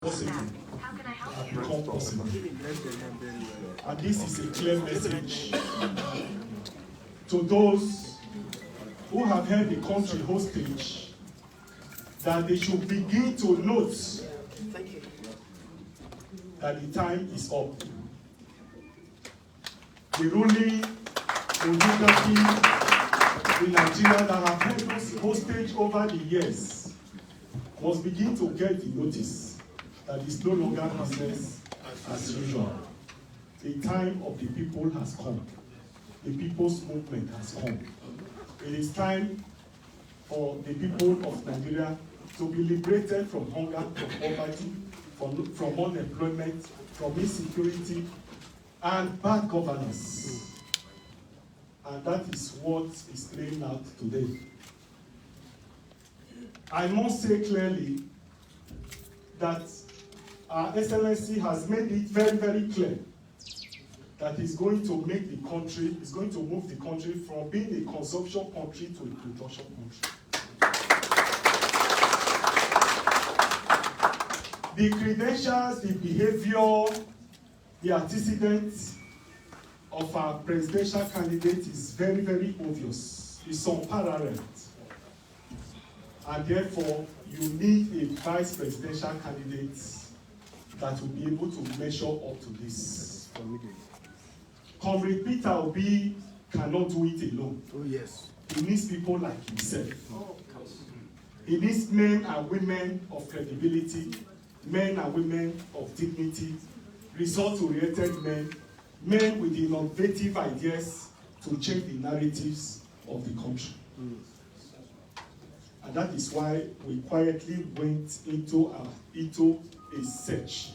possible have become possible. And this is a clear message to those who have held the country hostage that they should begin to note that the time is up. The ruling oligarchy in Nigeria that have held us hostage over the years must begin to get the notice that it's no longer business as usual. The time of the people has come. The people's movement has come. It is time for the people of Nigeria to be liberated from hunger, from poverty, from unemployment, from insecurity, and bad governance. And that is what is playing out today. I must say clearly that our Excellency has made it very, very clear that he's going to make the country, is going to move the country from being a consumption country to a production country. The credentials, the behavior, the antecedents of our presidential candidate is very, very obvious. It's unparalleled. And therefore, you need a vice presidential candidate that will be able to measure up to this. Comrade Peter Obi cannot do it alone. Oh, yes. He needs people like himself. He needs men and women of credibility, men and women of dignity, result-oriented men, men with innovative ideas to change the narratives of the country. And that is why we quietly went into a search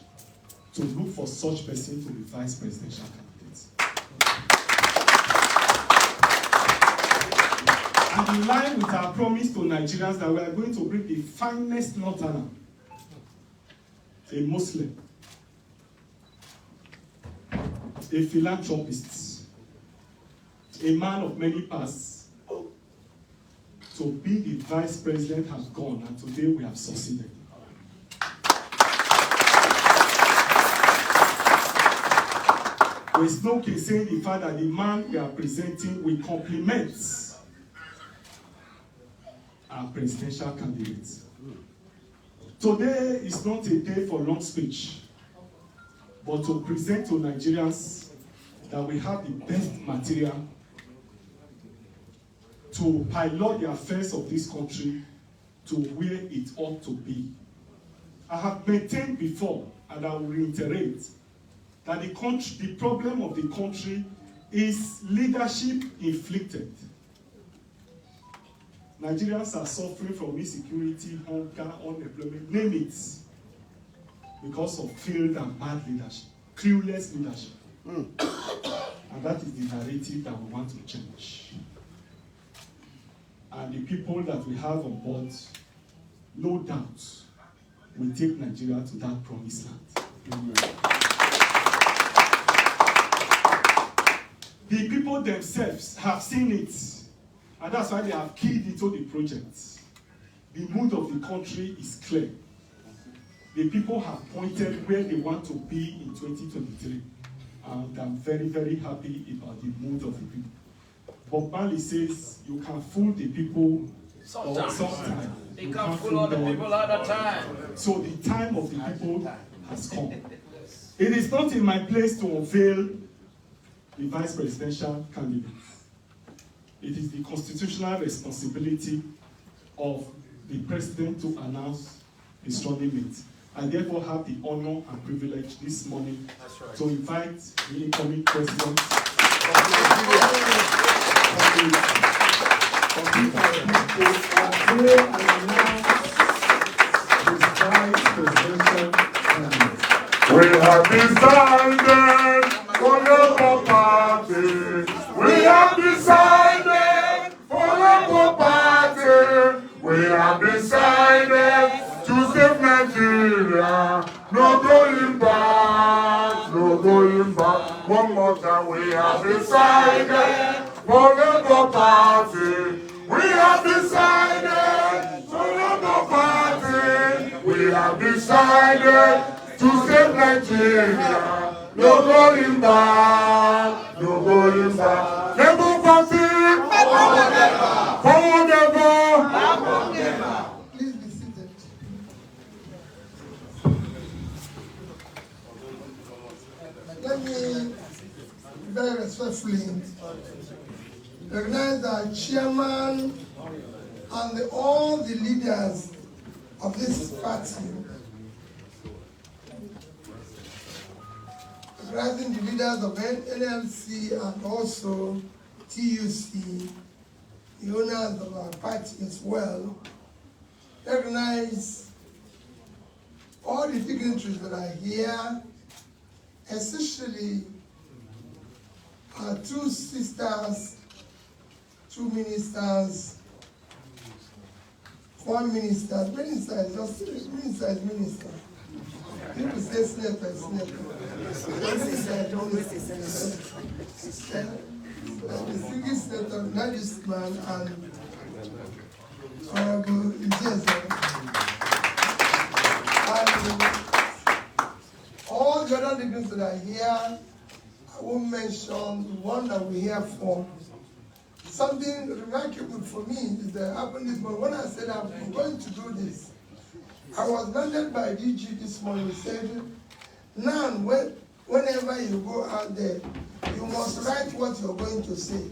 to look for such person to be vice presidential candidate. And in line with our promise to Nigerians that we are going to bring the finest northerner, a Muslim, a philanthropist, a man of many paths, to be the vice president has gone, and today we have succeeded. There is no case saying the fact that the man we are presenting will complement our presidential candidates. Today is not a day for long speech, but to present to Nigerians that we have the best material to pilot the affairs of this country to where it ought to be. I have maintained before, and I will reiterate, that the problem of the country is leadership inflicted. Nigerians are suffering from insecurity, hunger, unemployment, name it, because of failed and bad leadership, clueless leadership. And that is the narrative that we want to change. And the people that we have on board, no doubt, will take Nigeria to that promised land. The people themselves have seen it, and that's why they have keyed into the project. The mood of the country is clear. The people have pointed where they want to be in 2023, and I'm very, very happy about the mood of the people. Bob Marley says you can fool the people sometimes. You can't fool all the people all the time. So the time of the people has come. It is not in my place to unveil the vice presidential candidates. It is the constitutional responsibility of the president to announce his running mate. I therefore have the honor and privilege this morning to invite the incoming president We have decided for Labour Party. We have decided for Labour Party. We have decided to save Nigeria. No going back, no going back. One more time, we have decided for Labour Party. We have decided for Labour Party. We have decided to save Nigeria. No going back, no going back. Labour Party, forward ever, forward ever, backward never. Please be seated. Let me very respectfully recognize our chairman and all the leaders of this party, recognizing the leaders of NLC and also TUC, the owners of our party as well. Recognize all the dignitaries that are here, especially our two sisters, two ministers, one minister, minister is just minister is minister. People say senator is senator. The single senator, not this man, and Honorable Yusuf. And all the other dignitaries that are here, I won't mention the one that we're here for. Something remarkable for me is that happened this morning. When I said I'm going to do this, I was mentored by DG this morning. He said, now whenever you go out there, you must write what you're going to say.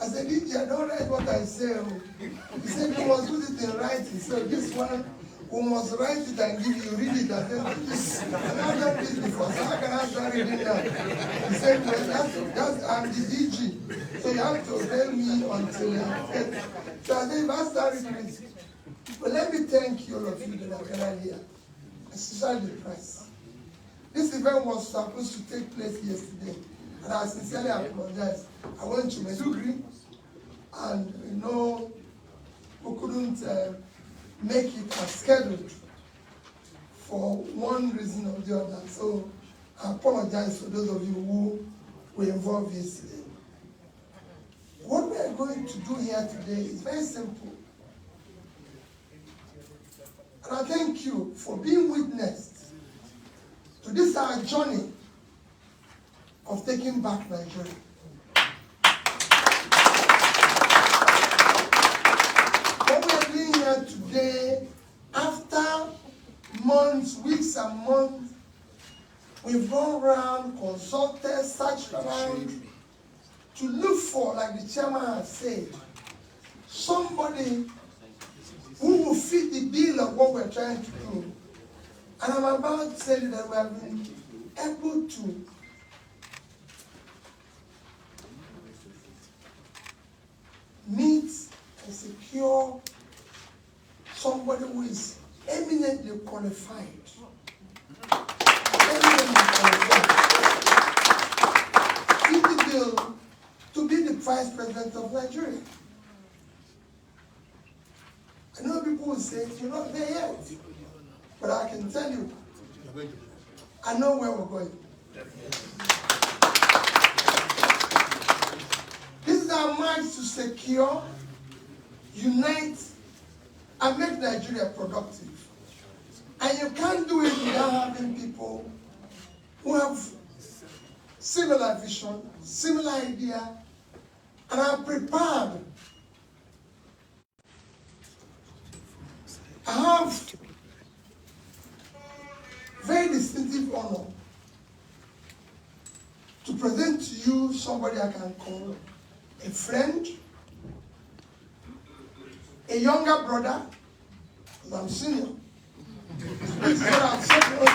I said, DG, I don't write what I say. He said, you must put it in writing. So this one, we must write it and give you, read it. I said, I've done this before, so how can I start reading now? He said, well, I'm the DG. So you have to tell me until I get. So I said, if I start reading it. But let me thank you all of you that are gathered here, especially the press. This event was supposed to take place yesterday, and I sincerely apologize. I went to Maiduguri, and we couldn't make it as scheduled for one reason or the other. So I apologize for those of you who were involved yesterday. What we are going to do here today is very simple. And I thank you for being witness to this our journey of taking back Nigeria. What we are doing here today, after months, weeks and months, we've gone around, consulted, searched around to look for, like the chairman has said, somebody who will fit the bill of what we're trying to do. And I'm about to tell you that we have been able to meet and secure somebody who is eminently qualified. Eminently qualified. Fit the bill to be the Vice President of Nigeria. I know people will say, you're not there yet. But I can tell you, I know where we're going. This is our march to secure, unite, and make Nigeria productive. And you can't do it without having people who have similar vision, similar idea, and are prepared. I have very distinctive honor to present to you somebody I can call a friend, a younger brother, because I'm senior. This is what I'm saying.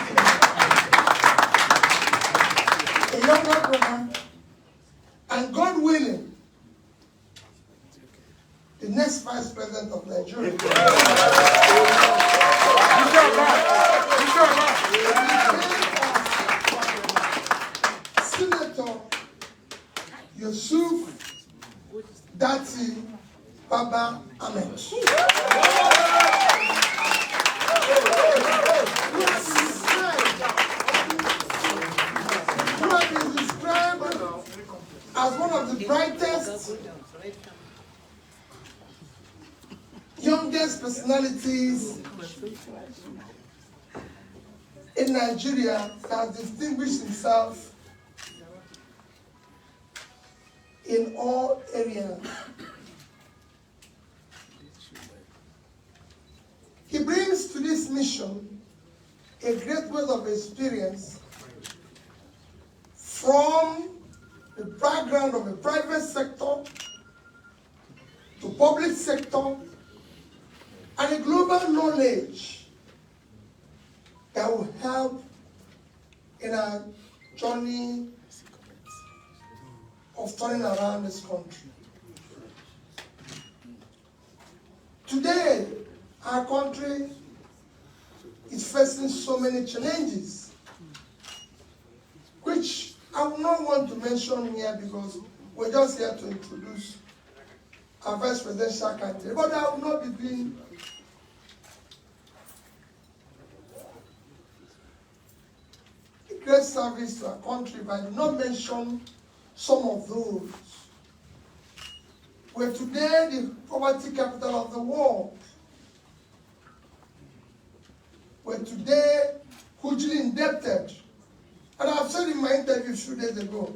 A younger brother, and God willing, the next Vice President of Nigeria. Senator Yusuf Dati Baba Ahmed. Who has been described as one of the brightest, youngest personalities in Nigeria has distinguished himself in all areas. He brings to this mission a great wealth of experience from the background of the private sector to public sector and a global knowledge that will help in our journey of turning around this country. Today, our country is facing so many challenges, which I will not want to mention here because we're just here to introduce our vice presidential candidate. But I will not be doing a great service to our country if I do not mention some of those. We're today the poverty capital of the world. We're today hugely indebted. And I've said in my interview a few days ago,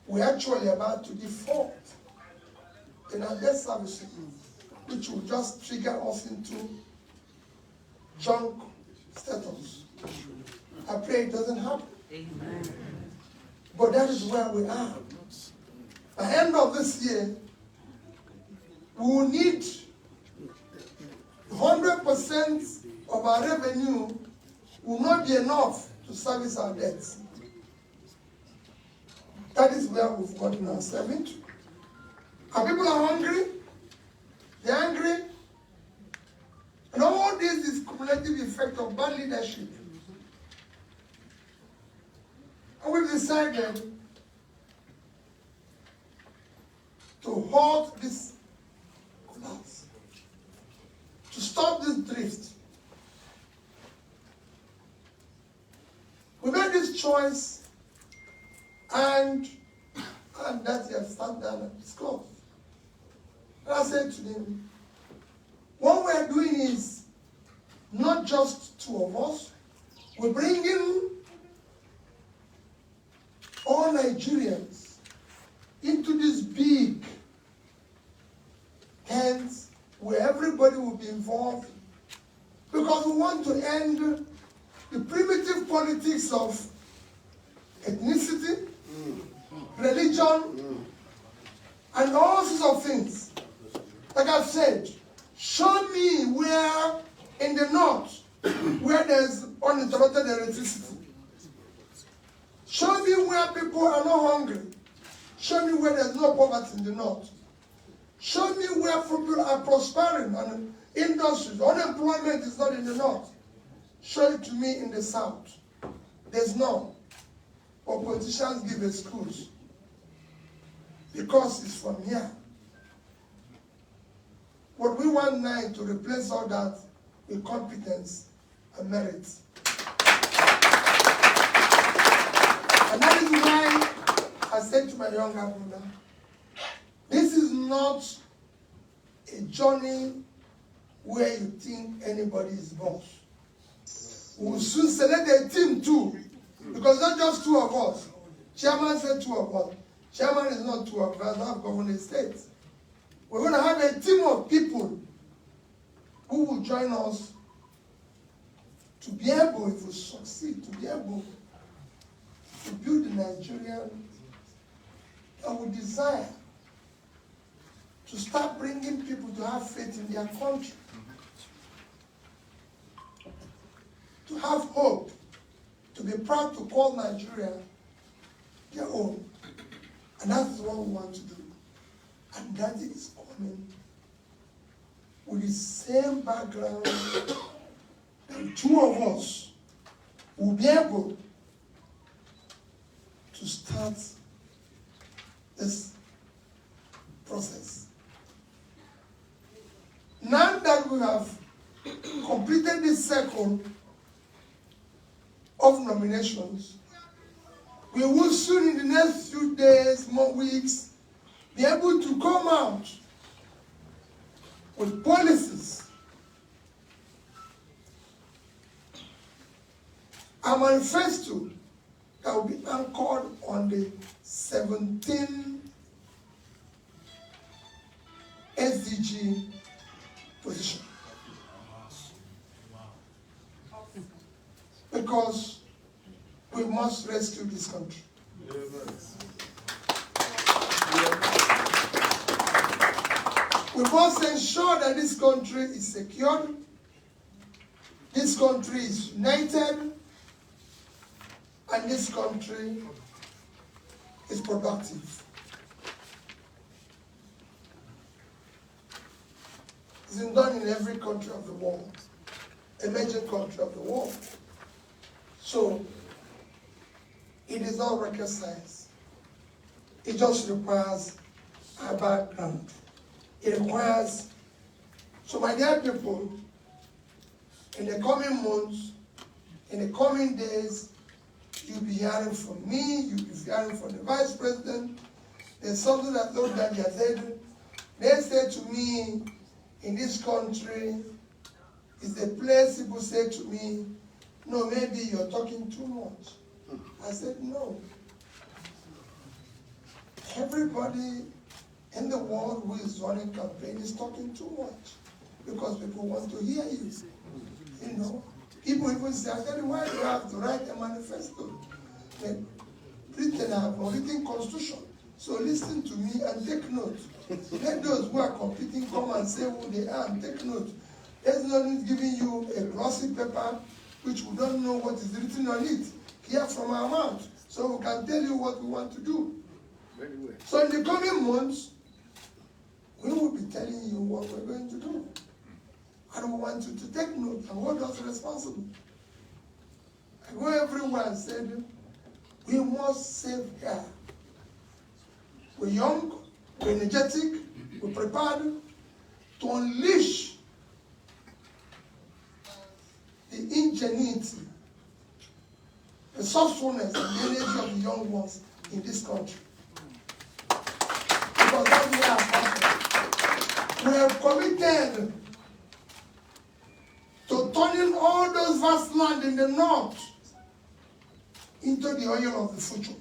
we're actually about to default in our debt services, which will just trigger us into junk status. I pray it doesn't happen. Amen. But that is where we are. By the end of this year, we will need 100% of our revenue will not be enough to service our debts. That is where we've gotten ourselves into. Our people are hungry, they're angry, and all this is cumulative effect of bad leadership. And we've decided to halt this collapse, to stop this drift. We made this choice, and that he has sat down and discussed. And I said to him, what we are doing is not just two of us, we're bringing all Nigerians into this big hands where everybody will be involved, because we want to end the primitive politics of ethnicity, religion, and all sorts of things. Like I've said, show me where in the north, where there's uninterrupted electricity. Show me where people are not hungry. Show me where there's no poverty in the north. Show me where people are prospering and industries. Unemployment is not in the north. Show it to me in the south. There's none. But politicians give excuse because it's from here. What we want now is to replace all that with competence and merit. And that is why I said to my younger brother, this is not a journey where you think anybody is boss. We will soon select a team too, because not just two of us. Chairman said two of us. Chairman is not two of us, not governor state. We're going to have a team of people who will join us to be able, if we succeed, to be able to build the Nigerian that we desire, to start bringing people to have faith in their country, to have hope, to be proud to call Nigeria their own. And that is what we want to do. And that is coming with the same background that the two of us will be able to start this process. Now that we have completed this cycle of nominations, we will soon, in the next few days, more weeks, be able to come out with policies a manifesto that will be anchored on the 17 SDG position. Because we must rescue this country. We must ensure that this country is secured, this country is united, and this country is productive. It's been done in every country of the world, a major country of the world. So, it is not rocket science. It just requires a background. It requires, so my dear people, in the coming months, in the coming days, you'll be hearing from me, you'll be hearing from the Vice President. There's something that looked at their head. They said to me, in this country, is the place people say to me, no, maybe you're talking too much. I said, no. Everybody in the world who is running campaign is talking too much because people want to hear you. You know, people even say, I tell you, why do you have to write a manifesto? Britain have a written constitution. So listen to me and take note. Let those who are competing come and say who they are and take note. There's no need giving you a glossy paper which we don't know what is written on it. Hear from our mouth, so we can tell you what we want to do. So in the coming months, we will be telling you what we're going to do. And we want you to take note and hold us responsible. I go everywhere and said, we must save air. We're young, we're energetic, we're prepared to unleash the ingenuity, the softness, and the energy of the young ones in this country. Because that's what our country. We have committed to turning all those vast land in the north into the oil of the future.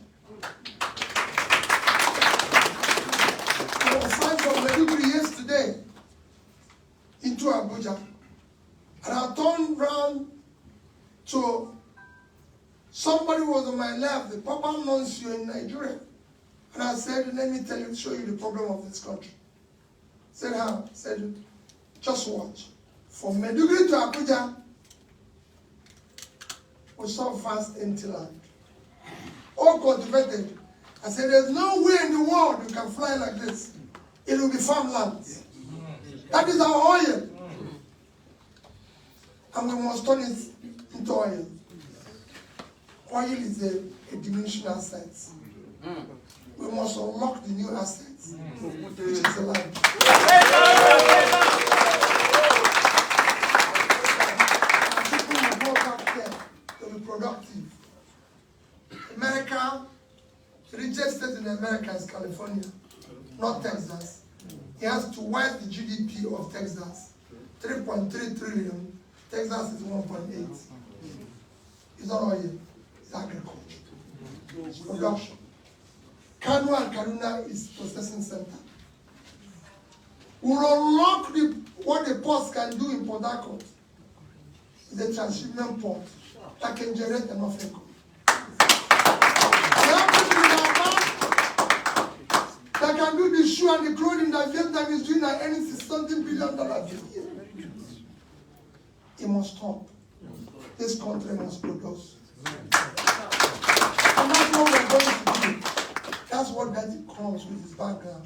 I was flying from Maiduguri yesterday into Abuja, and I turned round to somebody who was on my left, the Papa Nuncio in Nigeria, and I said, let me tell you, show you the problem of this country. Said how? Said, just watch. From Maiduguri to Abuja, we saw vast empty land, all cultivated. I said, there's no way in the world you can fly like this. It will be farmlands. That is our oil. And we must turn it into oil. Oil is a diminishing asset. We must unlock the new assets, which is the land. People will go back there to be productive. America, the richest state in America is California, not Texas. It has twice the GDP of Texas, 3.3 trillion. Texas is 1.8. It's not oil, it's agriculture. It's production. Kano and Kaduna is processing center. We'll unlock what the ports can do in Port Harcourt. The transshipment port that can generate enough income. That can do the shoe and the clothing that Vietnam is doing at any $60 billion a year. It must stop. This country must produce. And that's what we're going to do. That's what that comes with his background.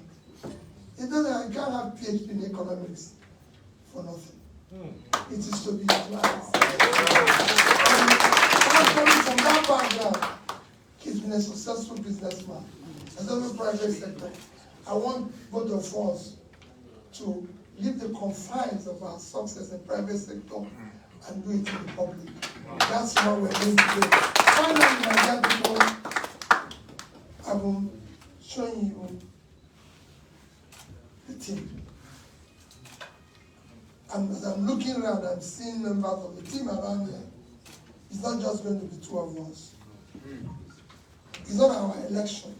It doesn't, I can't have PhD in economics for nothing. It is to be utilized. Coming from that background, he's been a successful businessman. As a private sector, I want both of us to leave the confines of our success in private sector and do it in the public. That's what we're going to do. Finally, my dear people, I will show you the team. And as I'm looking around, I'm seeing members of the team around here. It's not just going to be two of us. It's not our election.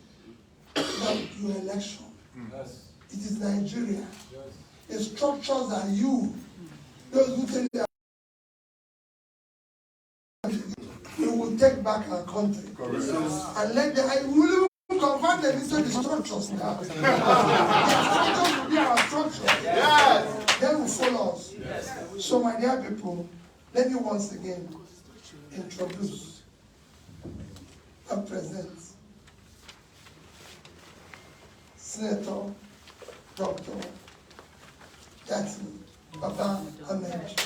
It's not your election. It is Nigeria. The structures are you. Those who tell you we will take back our country. And let the we will convert them into the structures now. The structures will be our structure. Yes. They will follow us. Yes. So my dear people, let me once again introduce and present Senator Dr. Baba Ahmed.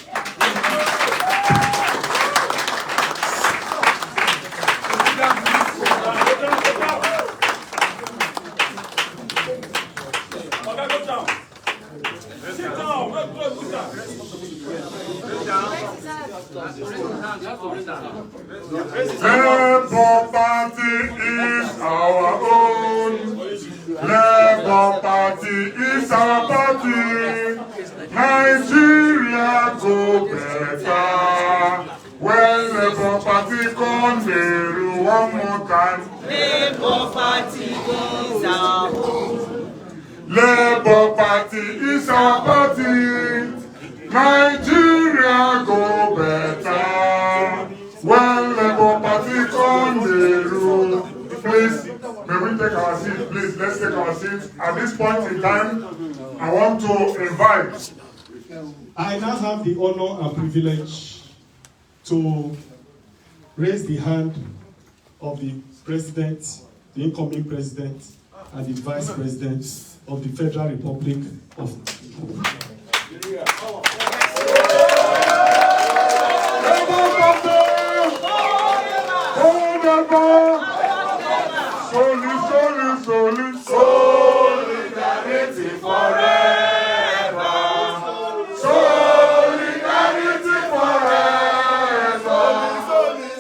Labour Party is our own. Labour Party is our party. Nigeria go better. When Labour Party come here one more time. Labour Party is our home. Labour Party is our party. Nigeria go better. When Labour Party come the rule. Please, may we take our seat, please, let's take our seats. At this point in time, I want to invite. I now have the honor and privilege to raise the hand of the president, the incoming president, and the vice president of the Federal Republic of Nigeria. Solidarity forever. Solidarity forever.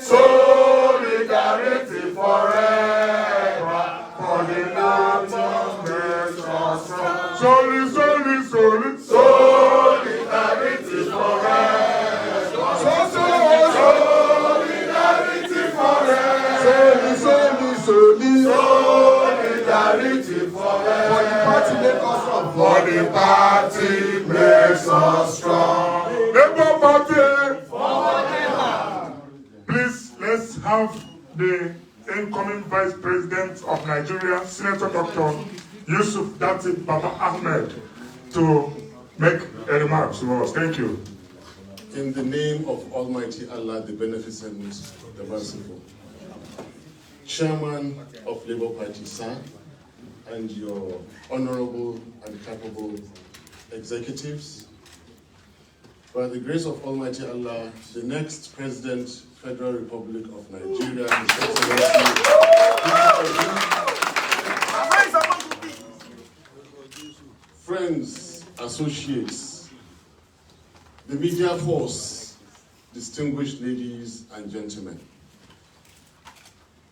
Solidarity forever. For the land of nations. Solidarity forever. Solidarity forever. Solidarity forever. For the party makes us strong. Labour Party forever. Please, let's have the incoming Vice President of Nigeria, Senator Dr. Yusuf Baba Ahmed, to make a remark to us. Thank you. In the name of Almighty Allah, the Beneficent, the Merciful, Chairman of Labour Party, sir, and your honorable and capable executives, by the grace of Almighty Allah, the next President, Federal Republic of Nigeria, His Excellency, friends, associates, the media force, distinguished ladies and gentlemen,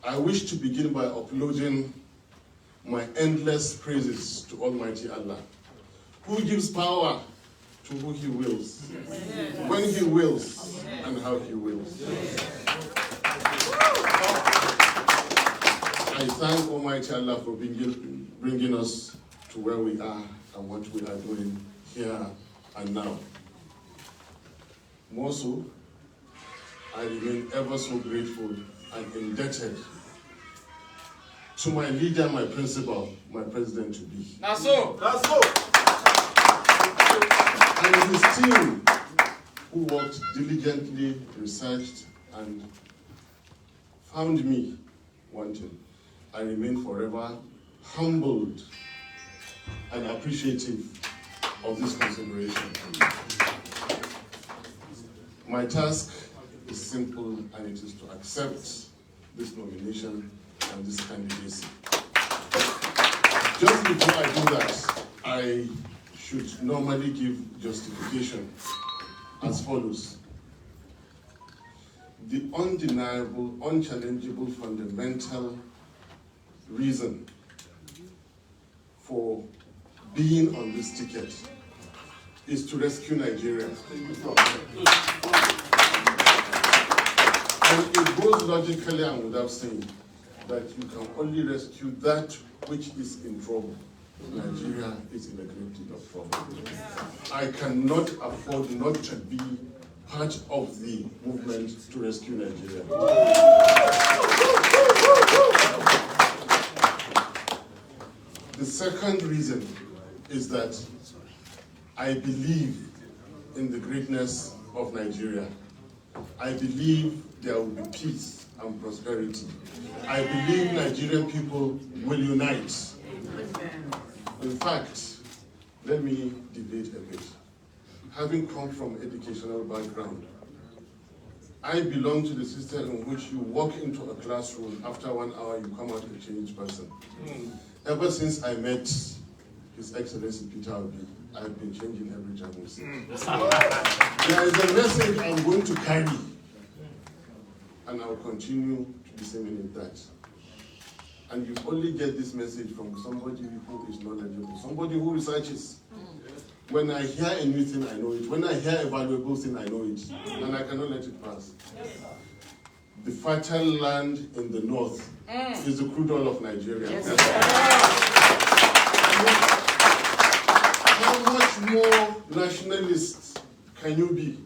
I wish to begin by uploading my endless praises to Almighty Allah, who gives power to who He wills, when He wills, and how He wills. I thank Almighty Allah for bringing us to where we are and what we are doing here and now. More so, I remain ever so grateful and indebted to my leader, my principal, my president-to-be. That's so. And his team, who worked diligently, researched, and found me wanting. I remain forever humbled and appreciative of this consideration. My task is simple, and it is to accept this nomination and this candidacy. Just before I do that, I should normally give justification as follows. The undeniable, unchallengeable, fundamental reason for being on this ticket is to rescue Nigeria. And it goes logically and without saying that you can only rescue that which is in trouble. Nigeria is in a great deal of trouble. I cannot afford not to be part of the movement to rescue Nigeria. The second reason is that I believe in the greatness of Nigeria. I believe there will be peace and prosperity. I believe Nigerian people will unite. In fact, let me debate a bit. Having come from educational background, I belong to the system in which you walk into a classroom, after 1 hour you come out a changed person. Ever since I met His Excellency Peter Obi, I've been changing every time we see. There is a message I'm going to carry, and I'll continue to disseminate that. And you only get this message from somebody who is knowledgeable, somebody who researches. When I hear a new thing, I know it. When I hear a valuable thing, I know it. And I cannot let it pass. The fertile land in the north is the crude oil of Nigeria. Yes. How much more nationalist can you be?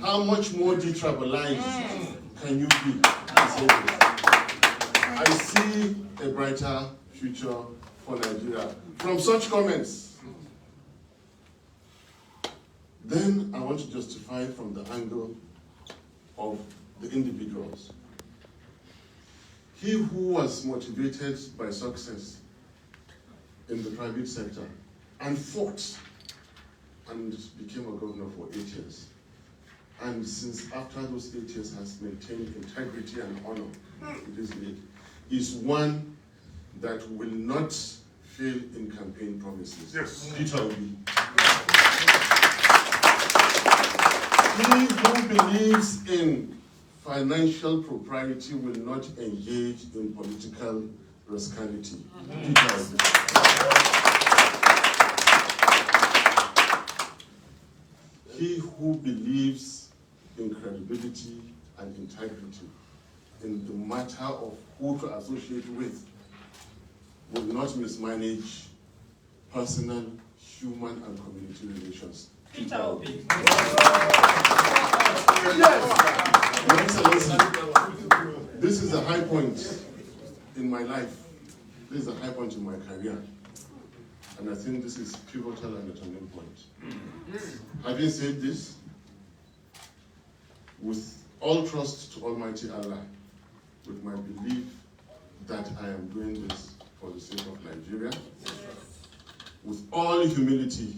How much more detribalized can you be? I see a brighter future for Nigeria from such comments. Then I want to justify from the angle of the individuals. He who was motivated by success in the private sector and fought and became a governor for 8 years, and since after those 8 years has maintained integrity and honor in this league, is one that will not fail in campaign promises. Yes. Peter Obi. He who believes in financial propriety will not engage in political rascality. Peter Obi. He who believes in credibility and integrity in the matter of who to associate with will not mismanage personal, human, and community relations. Peter Obi. Yes. Your Excellency, this is a high point in my life. This is a high point in my career. And I think this is pivotal and a turning point. Having said this, with all trust to Almighty Allah, with my belief that I am doing this for the sake of Nigeria, with all humility,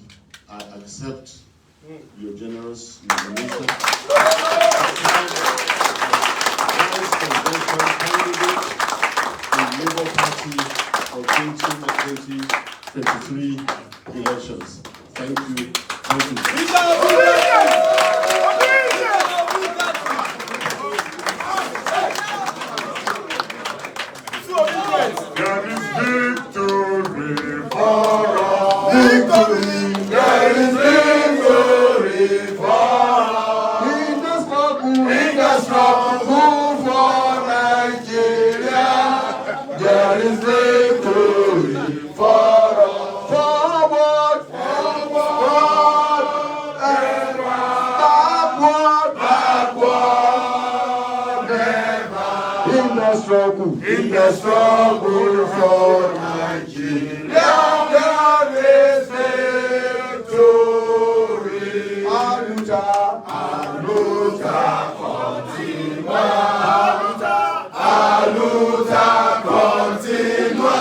I accept your generous nomination as presidential candidate in Labour Party for 2023 elections. Thank you. Thank you. There is victory for us. Victory. There is victory for us. In the struggle for Nigeria, there is victory for us. Forward, forward, and backward, backward, never. In the struggle for Nigeria, there is victory. Aluta, aluta, continua. Aluta, continua.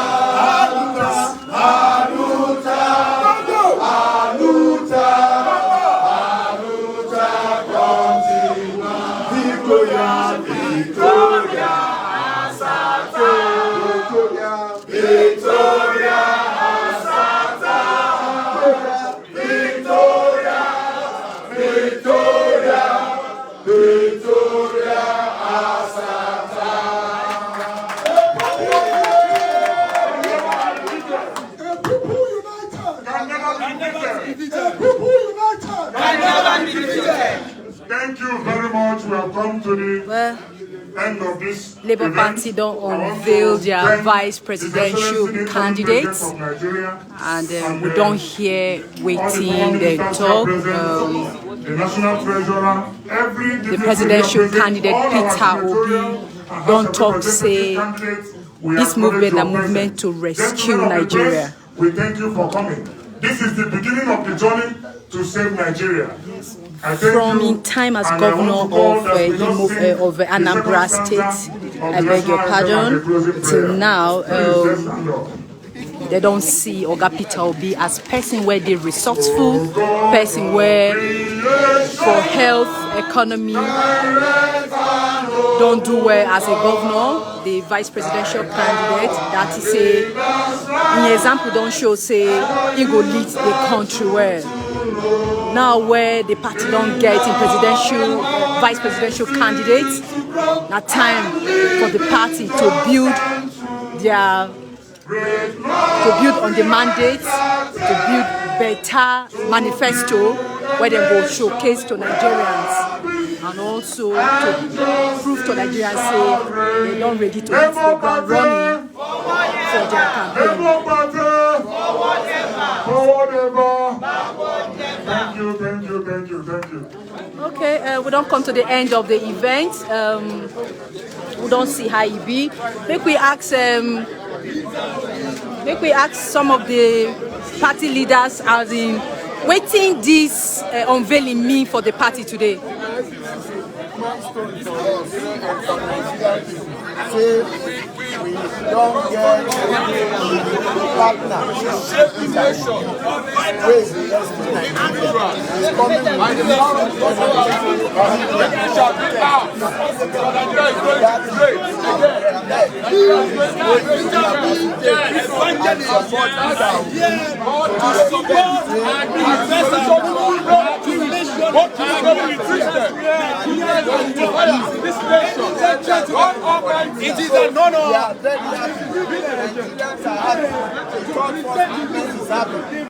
Aluta, aluta, aluta, aluta, continua. Victoria, Victoria, Asata. Victoria, Victoria, Asata. Victoria, Victoria, Victoria, Asata. People united. Can never be defeated. People united. Can never be defeated. Thank you very much. We have come to the end of this Labour event, Party don't I want unveil to their thank vice His presidential Excellency the candidates, President of Nigeria, and we don't hear all the waiting they former talk. ministers, the national treasurer, every The presidential candidate Peter Obi don't talk say this movement a movement to rescue Nigeria. We thank you for coming. This is the beginning of the journey to save Nigeria. From in time as governor of Anambra State, I beg your pardon, till now, they don't see Oga Peter Obi as person where they resourceful, person where for health, economy, don't do well as a governor. The vice presidential candidate, that is in example don't show say he go lead the country well. Now where the party don't get in presidential, vice presidential candidates, now time for the party to build on the mandates, to build better manifesto where they go showcase to Nigerians and also to prove to Nigerians say they don't ready to hit the ground running for their campaign. Thank you. Okay, we don't come to the end of the event. We don't see how it be. Make we ask some of the party leaders as in waiting this unveiling mean for the party today. We don't get partner. Ways Nigeria is coming It is an honor. Nigerians are happy.